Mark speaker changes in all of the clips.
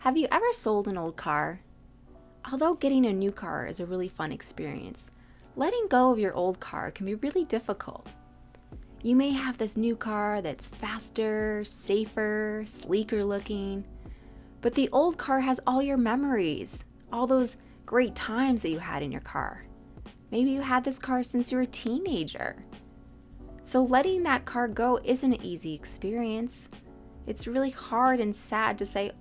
Speaker 1: Have you ever sold an old car? Although getting a new car is a really fun experience, letting go of your old car can be really difficult. You may have this new car that's faster, safer, sleeker looking, but the old car has all your memories, all those great times that you had in your car. Maybe you had this car since you were a teenager. So letting that car go isn't an easy experience. It's really hard and sad to say,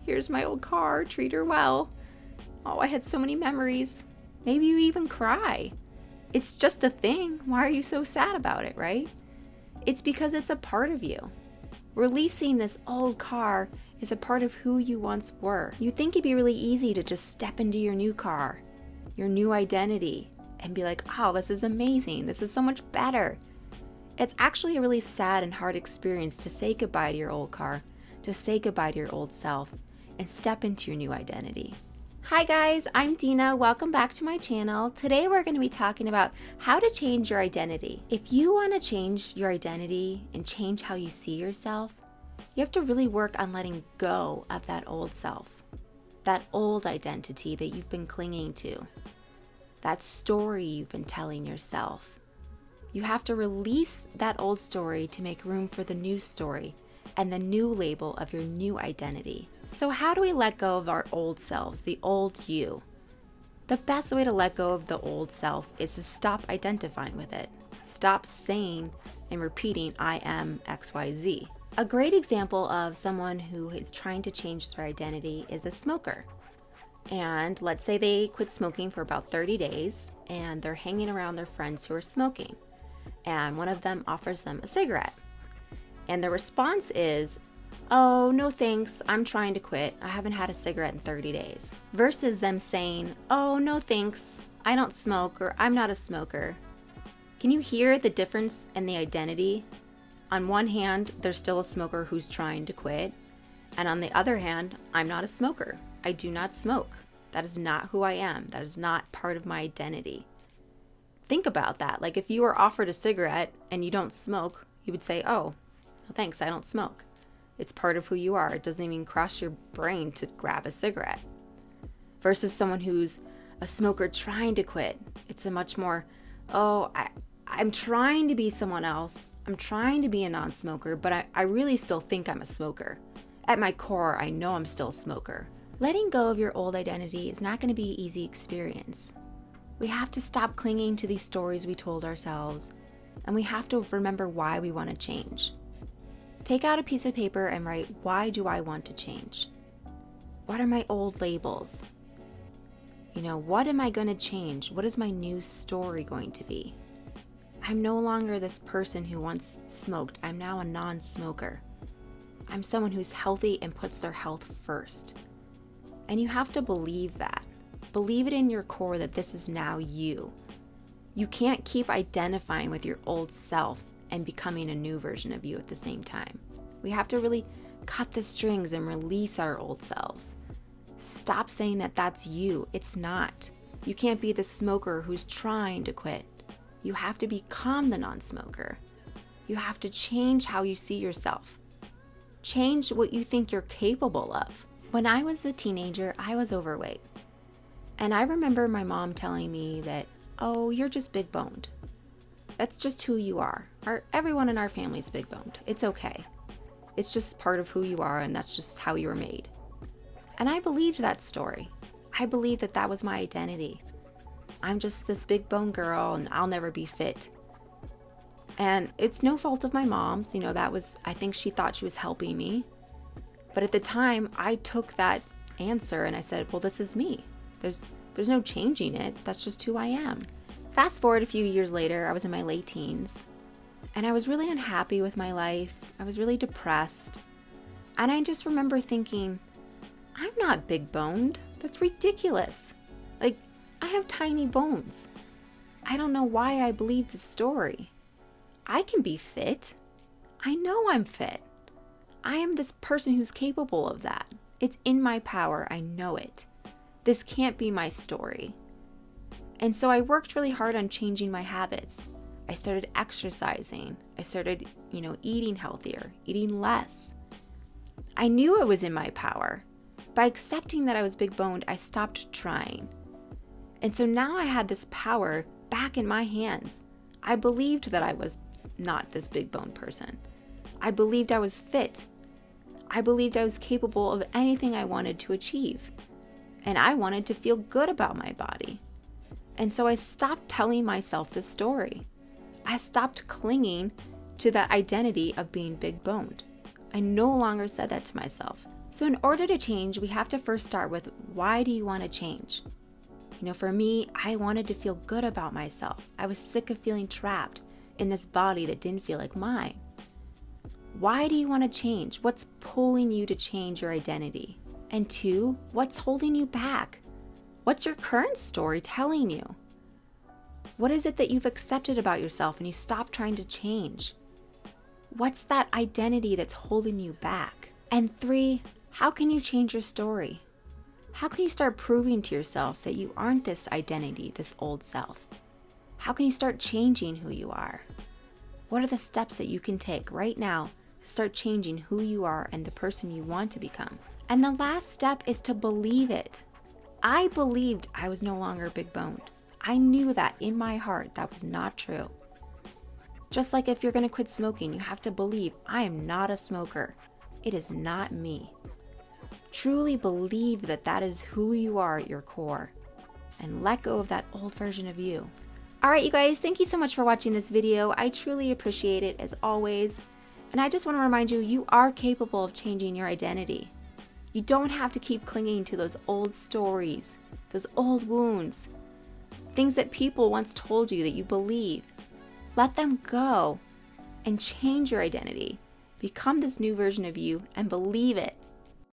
Speaker 1: here's my old car, treat her well. Oh, I had so many memories. Maybe you even cry. It's just a thing. Why are you so sad about it, right? It's because it's a part of you. Releasing this old car is a part of who you once were. You think it'd be really easy to just step into your new car, your new identity, and be like, oh, this is amazing. This is so much better. It's actually a really sad and hard experience to say goodbye to your old car, to say goodbye to your old self, and step into your new identity. Hi guys, I'm Dina. Welcome back to my channel. Today we're going to be talking about how to change your identity. If you want to change your identity and change how you see yourself, you have to really work on letting go of that old self, that old identity that you've been clinging to, that story you've been telling yourself. You have to release that old story to make room for the new story and the new label of your new identity. So how do we let go of our old selves, the old you? The best way to let go of the old self is to stop identifying with it. Stop saying and repeating, I am XYZ. A great example of someone who is trying to change their identity is a smoker. And let's say they quit smoking for about 30 days and they're hanging around their friends who are smoking. And one of them offers them a cigarette. And the response is, oh, no thanks, I'm trying to quit. I haven't had a cigarette in 30 days. Versus them saying, oh, no thanks, I don't smoke, or I'm not a smoker. Can you hear the difference in the identity? On one hand, there's still a smoker who's trying to quit. And on the other hand, I'm not a smoker. I do not smoke. That is not who I am. That is not part of my identity. Think about that. Like if you were offered a cigarette and you don't smoke, you would say, oh, no thanks, I don't smoke. It's part of who you are. It doesn't even cross your brain to grab a cigarette. Versus someone who's a smoker trying to quit. It's a much more, I'm trying to be someone else. I'm trying to be a non-smoker, but I really still think I'm a smoker. At my core, I know I'm still a smoker. Letting go of your old identity is not going to be an easy experience. We have to stop clinging to these stories we told ourselves, and we have to remember why we want to change. Take out a piece of paper and write, why do I want to change? What are my old labels? What am I going to change? What is my new story going to be? I'm no longer this person who once smoked. I'm now a non-smoker. I'm someone who's healthy and puts their health first. And you have to believe that. Believe it in your core that this is now you. You can't keep identifying with your old self and becoming a new version of you at the same time. We have to really cut the strings and release our old selves. Stop saying that that's you. It's not. You can't be the smoker who's trying to quit. You have to become the non-smoker. You have to change how you see yourself. Change what you think you're capable of. When I was a teenager, I was overweight. And I remember my mom telling me that, oh, you're just big boned. That's just who you are. Everyone in our family is big boned. It's okay. It's just part of who you are, and that's just how you were made. And I believed that story. I believed that that was my identity. I'm just this big boned girl, and I'll never be fit. And it's no fault of my mom's. I think she thought she was helping me. But at the time, I took that answer and I said, well, this is me. There's no changing it. That's just who I am. Fast forward a few years later, I was in my late teens, and I was really unhappy with my life. I was really depressed. And I just remember thinking, I'm not big boned. That's ridiculous. Like, I have tiny bones. I don't know why I believe this story. I can be fit. I know I'm fit. I am this person who's capable of that. It's in my power. I know it. This can't be my story. And so I worked really hard on changing my habits. I started exercising. I started, eating healthier, eating less. I knew it was in my power. By accepting that I was big boned, I stopped trying. And so now I had this power back in my hands. I believed that I was not this big boned person. I believed I was fit. I believed I was capable of anything I wanted to achieve. And I wanted to feel good about my body. And so I stopped telling myself this story. I stopped clinging to that identity of being big boned. I no longer said that to myself. So in order to change, we have to first start with, why do you want to change? For me, I wanted to feel good about myself. I was sick of feeling trapped in this body that didn't feel like mine. Why do you want to change? What's pulling you to change your identity? And 2, what's holding you back? What's your current story telling you? What is it that you've accepted about yourself and you stop trying to change? What's that identity that's holding you back? And 3, how can you change your story? How can you start proving to yourself that you aren't this identity, this old self? How can you start changing who you are? What are the steps that you can take right now to start changing who you are and the person you want to become? And the last step is to believe it. I believed I was no longer big boned. I knew that in my heart that was not true. Just like if you're going to quit smoking, you have to believe, I am not a smoker. It is not me. Truly believe that that is who you are at your core, and let go of that old version of you. All right, you guys, thank you so much for watching this video. I truly appreciate it as always. And I just want to remind you, you are capable of changing your identity. You don't have to keep clinging to those old stories, those old wounds, things that people once told you that you believe. Let them go and change your identity. Become this new version of you and believe it.